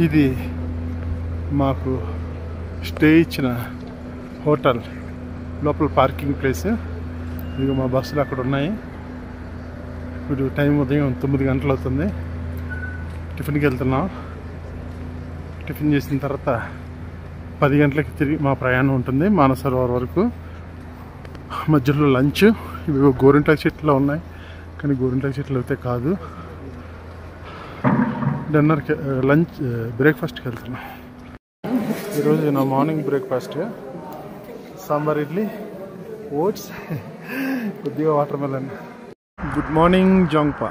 ఇది మాకు స్టే ఇచ్చిన హోటల్ లోపల పార్కింగ్ ప్లేస్. ఇదిగో మా బస్సులు అక్కడ ఉన్నాయి. ఇప్పుడు టైం ఉదయం 9 గంటలు అవుతుంది. టిఫిన్కి వెళ్తున్నాం. టిఫిన్ చేసిన తర్వాత 10 గంటలకి తిరిగి మా ప్రయాణం ఉంటుంది మానసరోవర్ వరకు. మధ్యలో లంచ్. ఇవి గోరింటాకు చెట్లు ఉన్నాయి, కానీ గోరింటాకు చెట్లు అయితే కాదు. డిన్నర్కి లంచ్ బ్రేక్ఫాస్ట్కి వెళ్తున్నాం. ఈరోజు నా morning breakfast sambar idli, oats, కొద్దిగా వాటర్ మెలన్. గుడ్ మార్నింగ్ జోంగ్పా.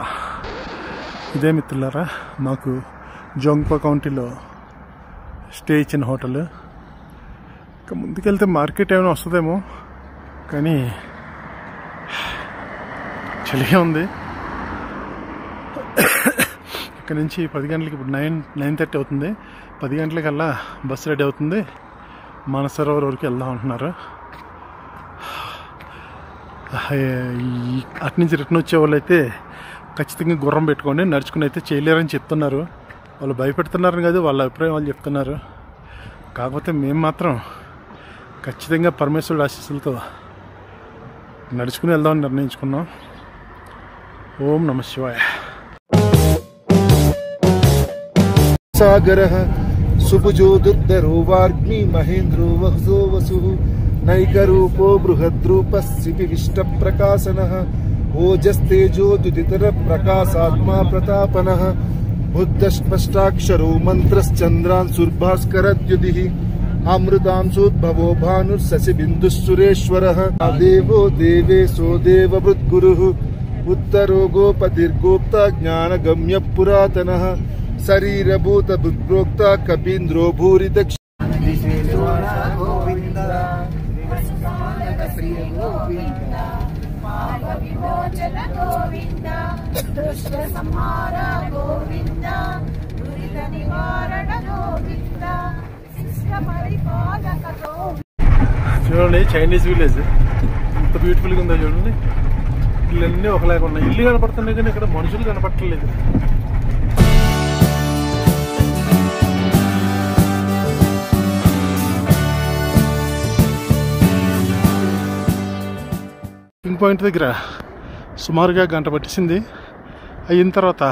ఇదే మిత్రులారా మాకు జోంగ్పా కౌంటీలో స్టే ఇచ్చిన హోటల్. ఇంకా ముందుకెళ్తే మార్కెట్ ఏమైనా వస్తుందేమో, కానీ చలిగా ఉంది. ఇక్కడ నుంచి 10 గంటలకి, ఇప్పుడు 9:30 అవుతుంది. 10 గంటలకల్లా బస్సు రెడీ అవుతుంది. మానసరోవర్ వరకు వెళ్దాం అంటున్నారు. అటు నుంచి రిటర్న్ వచ్చే వాళ్ళు అయితే ఖచ్చితంగా గుర్రం పెట్టుకోండి, నడుచుకుని అయితే చేయలేరని చెప్తున్నారు. వాళ్ళు భయపెడుతున్నారని కాదు, వాళ్ళ అభిప్రాయం వాళ్ళు చెప్తున్నారు. కాకపోతే మేము మాత్రం ఖచ్చితంగా పరమేశ్వరుడు ఆశీస్సులతో నడుచుకుని వెళ్దామని నిర్ణయించుకున్నాం. ఓం నమః శివాయ. సాగరః సుభుజో దుర్ధరో వార్గ్మి మహేంద్రో వహ్జో వసుః నైకరూపో బృహద్రూపస్సిపి విష్టప్రకాశనః ఓజస్తేజోదుదితర ప్రకాశాత్మా ప్రతాపనః బుద్ధస్పష్టాక్షరో మంత్రశ్చంద్రాన్ సుర్భాస్కరద్యుతిః అమృతాంశోద్భవో భానుర్శశి బిందుః సురేశ్వరః దేవో దేవేశో దేవవృద్గురుః ఉత్తరో గోపతిర్గోప్త జ్ఞానగమ్య పురాతనః శరీరభూత బుద్ధ్రోక్త కపీంద్రో భూరి దక్ష. చూడండి చైనీస్ విలేజ్ ఎంత బ్యూటిఫుల్గా ఉందో చూడండి. ఇళ్ళన్నీ ఒకలాగా ఉన్నాయి. ఇల్లు కనపడుతున్నాయి కానీ ఇక్కడ మనుషులు కనపడట్లేదు. పింక్ పాయింట్ దగ్గర సుమారుగా గంట పట్టేసింది. అయిన తర్వాత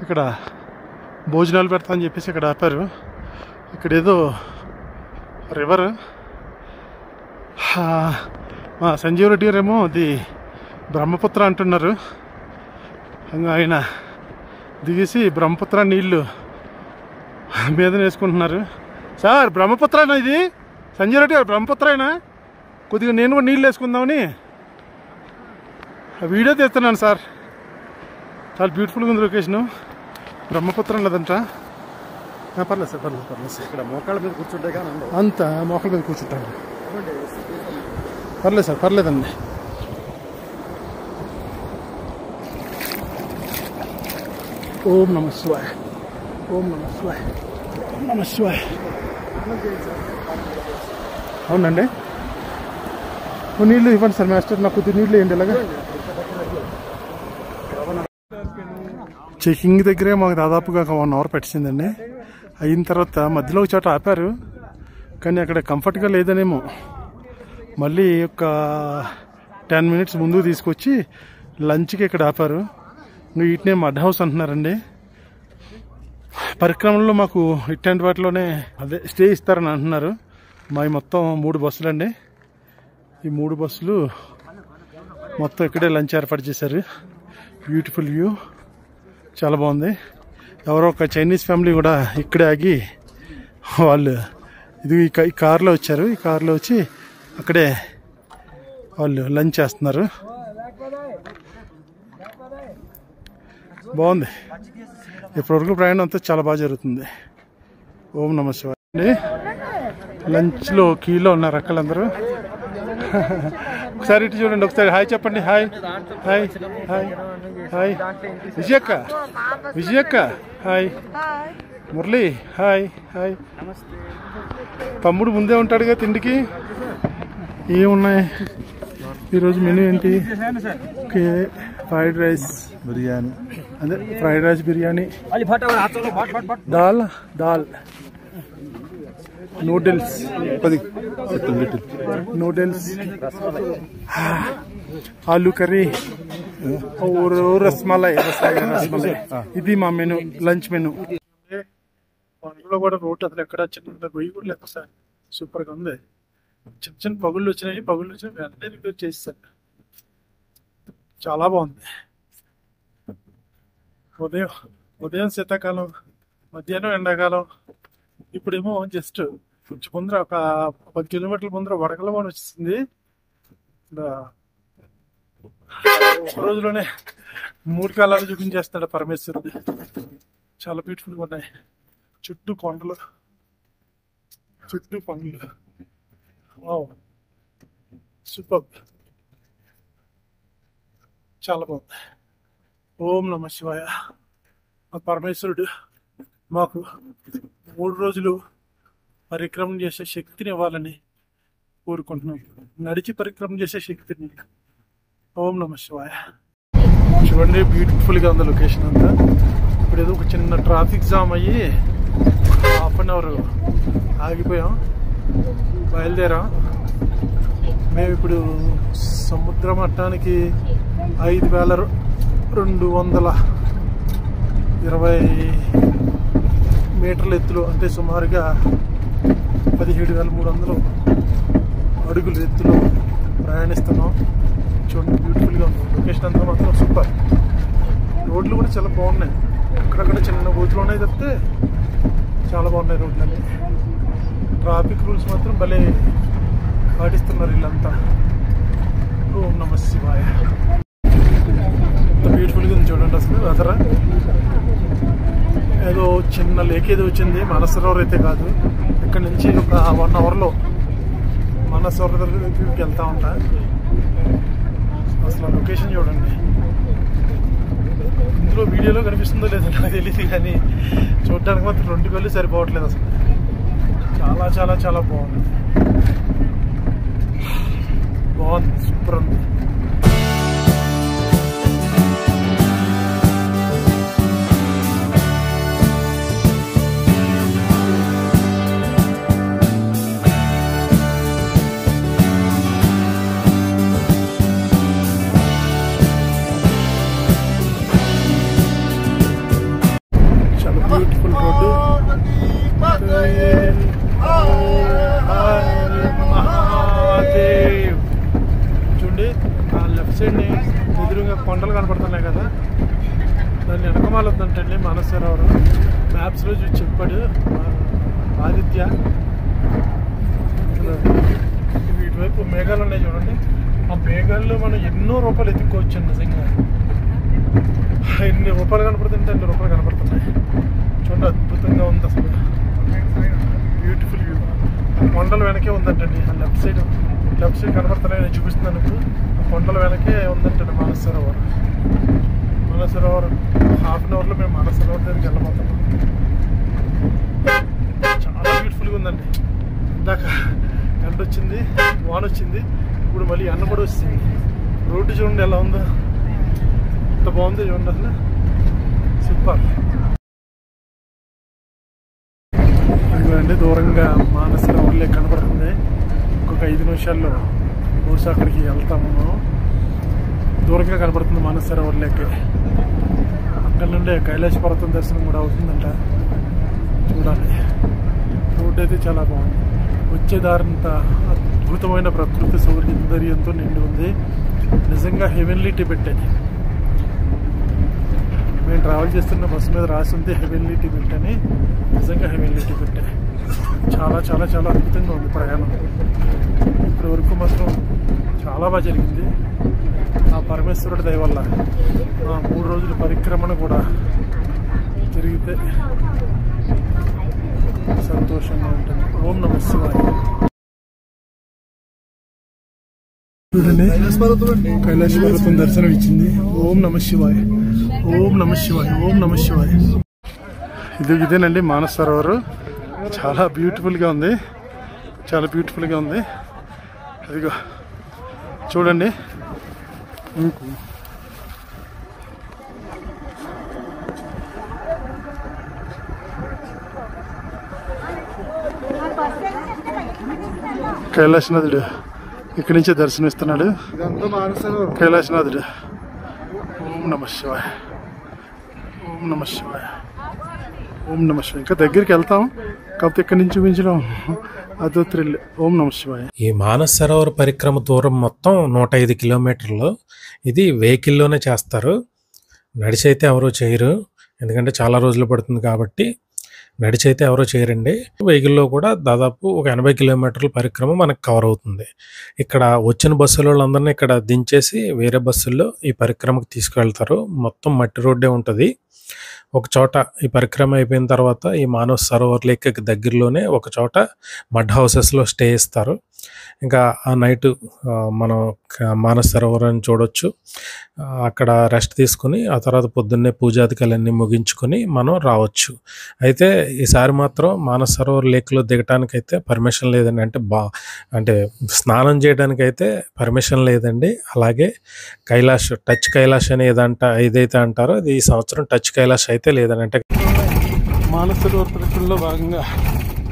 ఇక్కడ భోజనాలు పెడతా అని చెప్పేసి ఇక్కడ ఆపారు. ఇక్కడ ఏదో రివర్. మా సంజీవ్ రెడ్డి గారేమో అది బ్రహ్మపుత్ర అంటున్నారు. ఆయన దిగేసి బ్రహ్మపుత్ర నీళ్ళు మీద వేసుకుంటున్నారు. సార్ బ్రహ్మపుత్రనా ఇది? సంజీవ్ రెడ్డి గారు బ్రహ్మపుత్రేనా? కొద్దిగా నేను కూడా నీళ్ళు వేసుకుందామని వీడియో తీస్తున్నాను సార్. చాలా బ్యూటిఫుల్గా ఉంది లొకేషను. బ్రహ్మపుత్ర అన్నదంట. పర్లేదు సార్, పర్లేదు సార్. ఇక్కడ మోకాళ్ళ మీద కూర్చుంటే కానీ అంత మోకాళ్ళ మీద కూర్చుంటాను. పర్లేదు సార్, పర్లేదండి. ఓం నమః శివాయ, ఓం నమః శివాయ, ఓం నమః శివాయ. అవునండి, నీళ్ళు ఇవ్వండి సార్ మాస్టర్. నాకు కొద్ది నీళ్ళు వేయండి. ఇలాగా చెకింగ్ దగ్గరే మాకు దాదాపుగా 1 అవర్ పెట్టిందండి. అయిన తర్వాత మధ్యలో ఒక చోట ఆపారు, కానీ అక్కడ కంఫర్ట్గా లేదనేమో. మళ్ళీ ఒక 10 మినిట్స్ ముందుకు తీసుకొచ్చి లంచ్కి ఇక్కడ ఆపారు. వీటినే మడ్ హౌస్ అంటున్నారండి. పరిక్రమలో మాకు ఇట్లాంటి వాటిలోనే అదే స్టే ఇస్తారని అంటున్నారు. మా మొత్తం 3 బస్సులు అండి. ఈ 3 బస్సులు మొత్తం ఇక్కడే లంచ్ ఏర్పాటు చేశారు. బ్యూటిఫుల్ వ్యూ, చాలా బాగుంది. ఎవరో ఒక చైనీస్ ఫ్యామిలీ కూడా ఇక్కడే ఆగి వాళ్ళు ఇది ఈ కార్లో వచ్చారు. ఈ కార్లో వచ్చి అక్కడే వాళ్ళు లంచ్ చేస్తున్నారు. బాగుంది. ఇప్పటివరకు ప్రయాణం అంతా చాలా బాగా జరుగుతుంది. ఓం నమః శివాయ. లంచ్లో క్యూలో ఉన్నారు అక్కలందరూ. ఒకసారి ఇటు చూడండి, ఒకసారి హాయ్ చెప్పండి. Hi hi hi hi. విజయక్క, విజయక్క హాయ్. Murali hi hi. తమ్ముడు ముందే ఉంటాడుగా తిండికి. ఏమున్నాయి ఈరోజు మెనూ ఏంటి? ఓకే, ఫ్రైడ్ రైస్ బిర్యానీ, అదే fried rice biryani, dal dal, noodles, noodles, aloo curry, rasmalai. ఇది మా మెను, లంచ్ మెను. అందులో కూడా రోడ్ అసలు ఎక్కడ చిన్న గొయ్యి కూడా లేదు సార్. సూపర్గా ఉంది. చిన్న చిన్న పగుళ్ళు వచ్చినాయి, వెంటనే రిపేర్ చేస్తాను. చాలా బాగుంది. ఉదయం శీతాకాలం, మధ్యాహ్నం ఎండాకాలం. ఇప్పుడేమో జస్ట్ కొంచెం ముందర ఒక 10 కిలోమీటర్ల ముందర వడగలవాన వచ్చింది. ఒక రోజులోనే 3 కాలాలు చూపించేస్తాడు పరమేశ్వరుడు. చాలా బ్యూటిఫుల్గా ఉన్నాయి. చుట్టూ కొండలు, చుట్టూ పండ్లు. సూపర్, చాలా బాగుంది. ఓం నమ శివాయ. ఆ పరమేశ్వరుడు మాకు 3 రోజులు పరిక్రమణ చేసే శక్తిని ఇవ్వాలని కోరుకుంటున్నాం. నడిచి పరిక్రమణ చేసే శక్తిని. ఓం నమ శివాయ. చూడండి, బ్యూటిఫుల్గా ఉంది లొకేషన్ అంతా. ఇప్పుడు ఏదో ఒక చిన్న ట్రాఫిక్ జామ్ అయ్యి ½ అవర్ ఆగిపోయాం, బయలుదేరాం. మేము ఇప్పుడు సముద్ర మట్టానికి 5220 మీటర్ల ఎత్తులో, అంటే సుమారుగా 17,300 అడుగుల ఎత్తులో ప్రయాణిస్తున్నాం. చూడండి, బ్యూటిఫుల్గా ఉంది లొకేషన్ అంతా. మాత్రం సూపర్. రోడ్లు కూడా చాలా బాగున్నాయి. అక్కడక్కడ చిన్న బూతులు ఉన్నాయి తప్పితే చాలా బాగున్నాయి రోడ్లన్నీ. ట్రాఫిక్ రూల్స్ మాత్రం భలే పాటిస్తున్నారు వీళ్ళంతా. ఓం నమ శివాయ. ఎంత బ్యూటిఫుల్గా ఉంది చూడండి అసలు. అదరా ఏదో చిన్న లేక్ ఏదో వచ్చింది, మానసరోవర్ అయితే కాదు. ఇక్కడ నుంచి ఒక 1 అవర్లో మానసరోవర్ దగ్గరికి వెళ్తా ఉంటా. అసలు లొకేషన్ చూడండి. ఇందులో వీడియోలో కనిపిస్తుందో లేదో నాకు తెలియదు, కానీ చూడడానికి మాత్రం 2 కళ్ళు సరిపోవట్లేదు అసలు. చాలా చాలా చాలా బాగుంది. సూపర్ ఉంది. Beautiful road. చూడండి, ఆ లెఫ్ట్ సైడ్ ఎదురుగా కొండలు కనపడుతున్నాయి కదా, దాన్ని వెనకమాలొద్దంటండి మానసరోవరం. మ్యాప్స్లో చూసి చెప్పాడు ఆదిత్య. ఇటువైపు మేఘాలు ఉన్నాయి చూడండి. ఆ మేఘాల్లో మనం ఎన్నో రూపాయలు ఎత్తుక్కోవచ్చు. నిజంగా ఎన్ని రూపాయలు కనపడుతుంటే అన్ని రూపాయలు కనపడుతున్నాయి. చూడండి, అద్భుతంగా ఉంది అసలు. Beautiful view. కొండల వెనకే ఉందంటండి. ఆ లెఫ్ట్ సైడ్ కనపడుతున్నాయి, నేను చూపిస్తున్నాను. ఆ కొండల వెనకే ఉందంటండి మానసరోవరం. మానసరోవరం ½ అవర్లో మేము మానసరోవరం దగ్గరికి వెళ్ళబోతున్నాం. చాలా బ్యూటిఫుల్గా ఉందండి. ఇందాక ఎండ వచ్చింది, వాన వచ్చింది, ఇప్పుడు మళ్ళీ ఎండ కూడా వస్తుంది. రోడ్డు చూడండి ఎలా ఉందో, ఎంత బాగుందో చూడండి అసలు. సూపర్. ఇదిగోండి, దూరంగా మానసరోవర్ లేక్ కనపడుతుంది. ఇంకొక 5 నిమిషాల్లో బహుశా అక్కడికి వెళ్తాము. దూరంగా కనపడుతుంది మానసరోవర్ లేక్. అక్కడ నుండే కైలాస పర్వతం దర్శనం కూడా అవుతుందంట. చూడాలి. రోడ్డు అయితే చాలా బాగుంది. వచ్చే దారంతా అద్భుతమైన ప్రకృతి సౌందర్యంతో నిండి ఉంది. నిజంగా హెవెన్లీ టిబెట్. మేము ట్రావెల్ చేస్తున్న బస్సు మీద రాసి ఉంది హెవెన్లీ టిబెట్ అని. నిజంగా హెవెన్లీ టిబెట్. చాలా చాలా చాలా అద్భుతంగా ఉంది ప్రయాణం. ఇప్పటి వరకు మాత్రం చాలా బాగా జరిగింది. ఆ పరమేశ్వరుడి దయ వల్ల 3 రోజుల పరిక్రమణ కూడా జరిగితే సంతోషంగా ఉంటుంది. ఓం నమ శివాయ. చూడండి, కైలాస పర్వతం దర్శనం ఇచ్చింది. ఓం నమ శివాయ, ఓం నమ శివాయ, ఓం నమ శివాయ. ఇదేనండి మానసరోవర్. చాలా బ్యూటిఫుల్గా ఉంది, చాలా బ్యూటిఫుల్గా ఉంది. అదిగో చూడండి, కైలాసనాథుడు ఇక్కడి నుంచే దర్శనమిస్తున్నాడు. కైలాసనాథుడు. ఓం నమ శివాయ, ఓం నమ శివాయ, ఓం నమ శివాయ. ఇంకా దగ్గరికి వెళ్తాం, కాకపోతే ఇక్కడి నుంచి చూపించడం అదో థ్రిల్. ఓం నమ శివాయ. ఈ మానస్ సరోవర్ పరిక్రమ దూరం మొత్తం 105 కిలోమీటర్లు. ఇది వెహికల్లోనే చేస్తారు, నడిచైతే ఎవరో చేయరు, ఎందుకంటే చాలా రోజులు పడుతుంది కాబట్టి నడిచైతే ఎవరో చేయరండి. వెహికల్లో కూడా దాదాపు ఒక 80 కిలోమీటర్ల పరిక్రమ మనకు కవర్ అవుతుంది. ఇక్కడ వచ్చిన బస్సుల వాళ్ళందరినీ ఇక్కడ దించేసి వేరే బస్సుల్లో ఈ పరిక్రమకు తీసుకువెళ్తారు. మొత్తం మట్టి రోడ్డే ఉంటుంది. ఒక చోట ఈ పరిక్రమ అయిపోయిన తర్వాత ఈ మానస్ సరోవర్ లేక్కి దగ్గరలోనే ఒక చోట మడ్ హౌసెస్లో స్టే ఇస్తారు. ఇంకా ఆ నైట్ మనం మానస్ సరోవరాన్ని చూడొచ్చు. అక్కడ రెస్ట్ తీసుకుని ఆ తర్వాత పొద్దున్నే పూజాదికలన్నీ ముగించుకొని మనం రావచ్చు. అయితే ఈసారి మాత్రం మానస్ సరోవర్ లేక్లో దిగటానికైతే పర్మిషన్ లేదండి. అంటే స్నానం చేయడానికైతే పర్మిషన్ లేదండి. అలాగే టచ్ కైలాష్ అని ఏదైతే అంటారో అది ఈ సంవత్సరం టచ్ కైలాష్ అయితే లేదని. అంటే మానస్ సరోవర్ పరిక్రమలో భాగంగా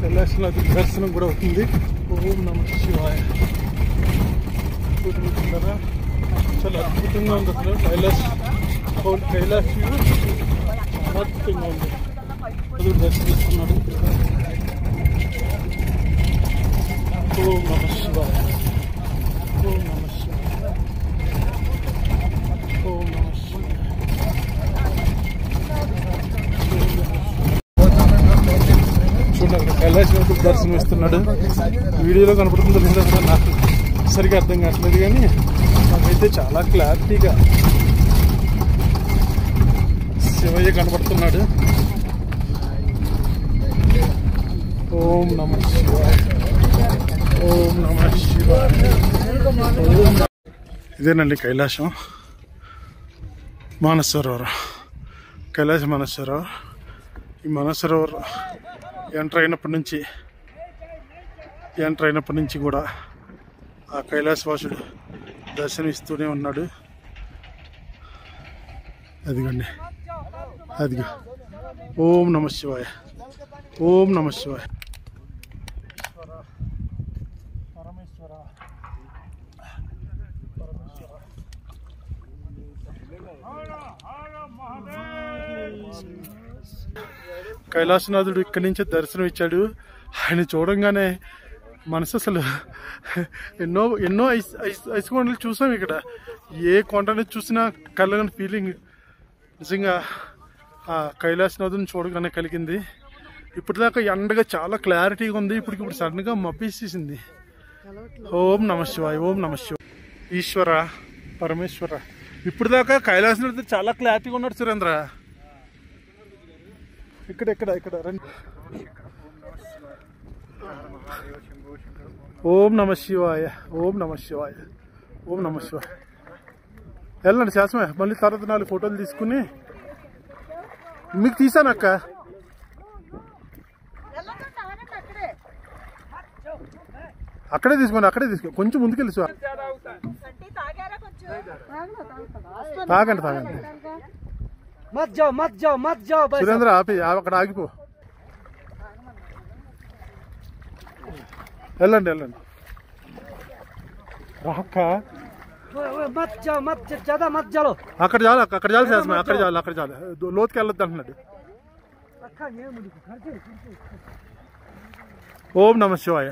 కైలాసనాథ్ దర్శనం కూడా అవుతుంది. ఓం నమ శివాయ. చాలా అద్భుతంగా ఉంది అసలు. కైలాష్ చాలా అద్భుతంగా ఉంది. అది దర్శనిస్తున్నాడు. ఓం నమ శివాయ, ఓం నమ శివాయ, ఓం నమ శివాయ. చూడండి, కైలాసనాథుడు దర్శనం ఇస్తున్నాడు. వీడియోలో కనపడుతుందో లేదో కూడా నాకు సరిగా అర్థం కావట్లేదు, కానీ నాకైతే చాలా క్లారిటీగా శివయ్య కనపడుతున్నాడు. ఓం నమ శివాయ, ఓం నమ శివాయ. ఇదేనండి కైలాసం మానస్ సరోవరం. కైలాస మానస్ సరోవర్. ఈ మానస్ సరోవర్ ఎంటర్ అయినప్పటి నుంచి కూడా ఆ కైలాసవాసుడు దర్శనమిస్తూనే ఉన్నాడు. అదిగోండి, అదిగో. ఓం నమ శివాయ, ఓం నమ శివాయ. పరమేశ్వర, కైలాసనాథుడు ఇక్కడి నుంచే దర్శనం ఇచ్చాడు. ఆయన చూడంగానే మనసు అసలు ఎన్నో ఐస్ కొండలు చూసాం. ఇక్కడ ఏ కొండని చూసినా కలగని ఫీలింగ్ నిజంగా ఆ కైలాసనాథుని చూడగానే కలిగింది. ఇప్పటిదాకా ఎండగా చాలా క్లారిటీగా ఉంది, ఇప్పుడు సడన్గా మబ్బేసేసింది. ఓం నమ శివాయ, ఓం నమ శివాయ. ఈశ్వర, పరమేశ్వర. ఇప్పటిదాకా కైలాసనాథుడు చాలా క్లారిటీగా ఉన్నాడు సురేంద్ర. ఇక్కడ రండి. ఓం నమ శివాయ, ఓం నమ శివాయ, ఓం నమ శివాయ. వెళ్ళండి శాసమే. మళ్ళీ తర్వాత 4 ఫోటోలు తీసుకుని మీకు తీసాను అక్క. అక్కడే తీసుకో. కొంచెం ముందుకెళ్ళి తాగండి. సురేంద్ర ఆపి, అక్కడ ఆగిపో. వెళ్ళండి. రాక అక్కడ చాలు శాసమే, అక్కడ చాలు. లోతుకి వెళ్ళొద్దు అంటున్నాడు. ఓం నమ శివాయ.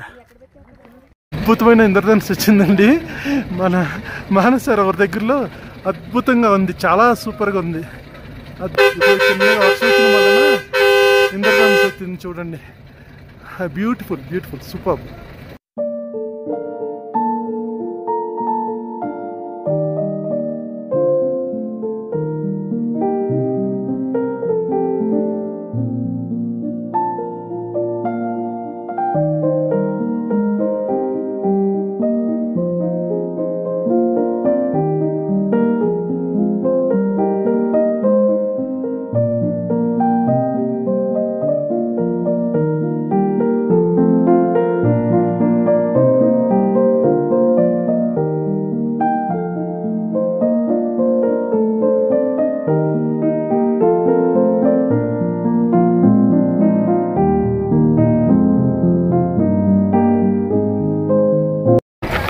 అద్భుతమైన ఇంద్రధనుస్సు వచ్చిందండి మన మానస్ సరోవర్ దగ్గరలో. అద్భుతంగా ఉంది, చాలా సూపర్గా ఉంది. చిన్నగా వర్షం వచ్చిన వలన ఇంద్రధనుస్సు వచ్చింది చూడండి. Beautiful, super.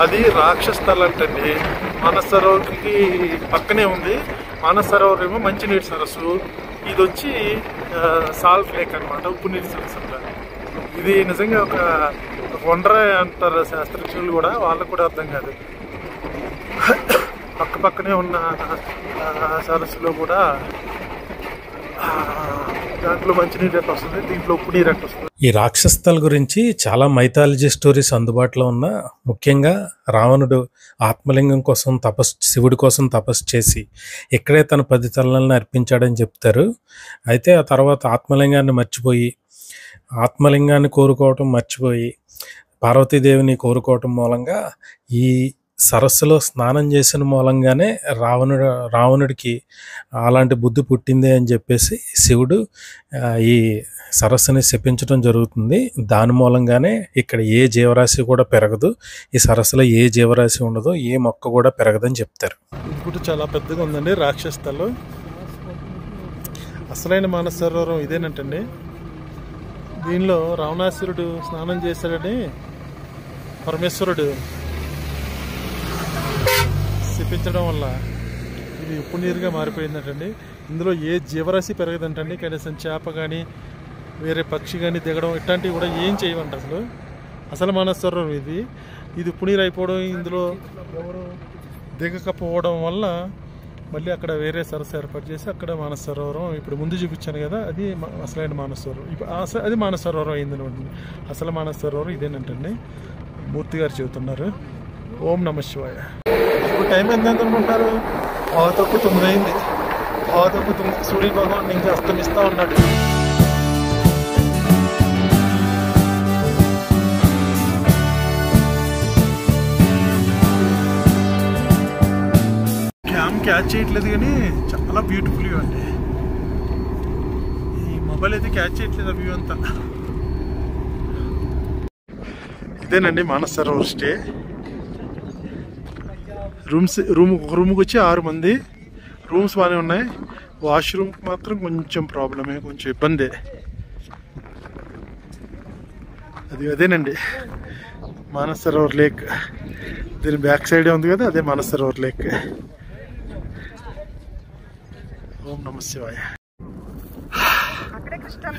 అది రాక్షస్థల్ అంటండి. మానసరోవర్కి పక్కనే ఉంది. మానసరోవర్ ఏమో మంచినీటి సరస్సు, ఇది వచ్చి సాల్ట్ లేక్ అనమాట, ఉప్పు నీటి సరస్సు అంటారు. ఇది నిజంగా ఒక వండరే అంటారు శాస్త్రజ్ఞులు కూడా, వాళ్ళకు కూడా అర్థం కాదు. పక్క పక్కనే ఉన్న సరస్సులో కూడా దాంట్లో మంచినీరు ఎట్లా వస్తుంది, దీంట్లో ఉప్పు నీరు ఎట్లా వస్తుంది. ఈ రాక్షస్థల గురించి చాలా మైథాలజీ స్టోరీస్ అందుబాటులో ఉన్న, ముఖ్యంగా రావణుడు ఆత్మలింగం కోసం శివుడి కోసం తపస్సు చేసి ఇక్కడే తన 10 తలలను అర్పించాడని చెప్తారు. అయితే ఆ తర్వాత ఆత్మలింగాన్ని కోరుకోవటం మర్చిపోయి పార్వతీదేవిని కోరుకోవటం మూలంగా ఈ సరస్సులో స్నానం చేసిన మూలంగానే రావణుడికి అలాంటి బుద్ధి పుట్టింది అని చెప్పేసి శివుడు ఈ సరస్సుని శపించడం జరుగుతుంది. దాని మూలంగానే ఇక్కడ ఏ జీవరాశి కూడా పెరగదు, ఈ సరస్సులో ఏ జీవరాశి ఉండదు, ఏ మొక్క కూడా పెరగదని చెప్తారు. ఇది కూడా చాలా పెద్దగా ఉందండి రాక్షస్థలు. అసలైన మానస సరోవరం ఇదేనంటండి. దీనిలో రావణాసురుడు స్నానం చేశాడని పరమేశ్వరుడు శపించడం వల్ల ఇది ఉప్పు నీరుగా మారిపోయిందంటండి. ఇందులో ఏ జీవరాశి పెరగదంటండి. కనీసం చేప కానీ వేరే పక్షి కానీ దిగడం ఇట్లాంటివి కూడా ఏం చేయవంట. అసలు మానస సరోవరం ఇది ఉప్పు నీరు అయిపోవడం, ఇందులో ఎవరు దిగకపోవడం వల్ల మళ్ళీ అక్కడ వేరే సరస్సు ఏర్పాటు చేసి అక్కడ మానస సరోవరం ఇప్పుడు ముందు చూపించాను కదా, అది అసలైన మానస సరోవరం. ఇప్పుడు అది మానస సరోవరం అయిందనమాట. అసలు మానస సరోవరం ఇదేనంటండి, మూర్తి గారు చెబుతున్నారు. ఓం నమ శివాయ. ఇప్పుడు టైం ఎంత అనుకుంటారు? 9:09 అయింది. 9:09 సూర్య భగవాన్ ఇంకా అస్తమిస్తూ ఉన్నాడు. క్యాచ్ చేయట్లేదు కానీ చాలా బ్యూటిఫుల్ వ్యూ అండి. ఈ మొబైల్ అయితే క్యాచ్ చేయట్లేదు వ్యూ అంతా. ఇదేనండి మానస సరోవర్ స్టే. రూమ్కి వచ్చి 6 మంది. రూమ్స్ బాగానే ఉన్నాయి. వాష్రూమ్కి మాత్రం కొంచెం ప్రాబ్లమే, కొంచెం ఇబ్బందే. అదేనండి మానస సరోవర్ లేక్. దీని బ్యాక్ సైడే ఉంది కదా, అదే మానస సరోవర్ లేక్. ఓం నమ శివాయ.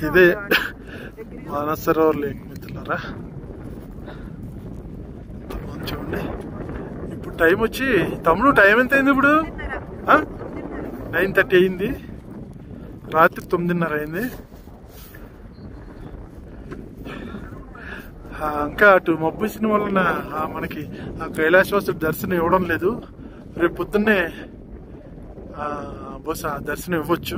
ఇదే మానస సరోవర్ లేక్ మిత్రులారా. చూడండి, ఇప్పుడు టైం వచ్చి తమ్ముడు టైం ఎంత అయింది ఇప్పుడు? 9:30 అయింది. రాత్రి 9:30 అయింది. ఇంకా అటు మబ్బు ఇచ్చిన వలన మనకి ఆ కైలాసవాసుడి దర్శనం ఇవ్వడం లేదు. రేపు పొద్దున్నే బహుశా దర్శనం ఇవ్వచ్చు.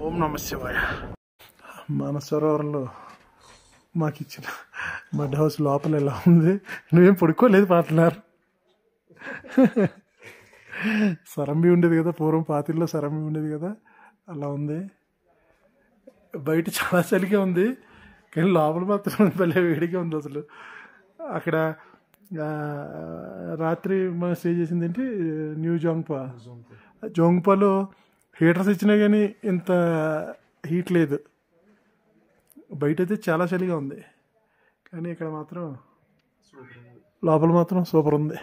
ఓం నమ శివాయ. మానస సరోవరంలో మాకు ఇచ్చిన మడ్ హౌస్ లోపల ఎలా ఉంది? నువ్వేం పడుకోలేదు పాటలారు. సరంబి ఉండేది కదా, పూర్వం పాతిల్లో సరంబి ఉండేది కదా, అలా ఉంది. బయట చాలా చలిగా ఉంది కానీ లోపల మాత్రం భలే వేడిగా ఉంది అసలు. అక్కడ రాత్రి మనం స్టే చేసింది ఏంటి, న్యూ జోంగ్పాలో హీటర్స్ ఇచ్చినా కానీ ఇంత హీట్ లేదు. బయట అయితే చాలా చలిగా ఉంది కానీ ఇక్కడ మాత్రం లోపల మాత్రం సూపర్ ఉంది.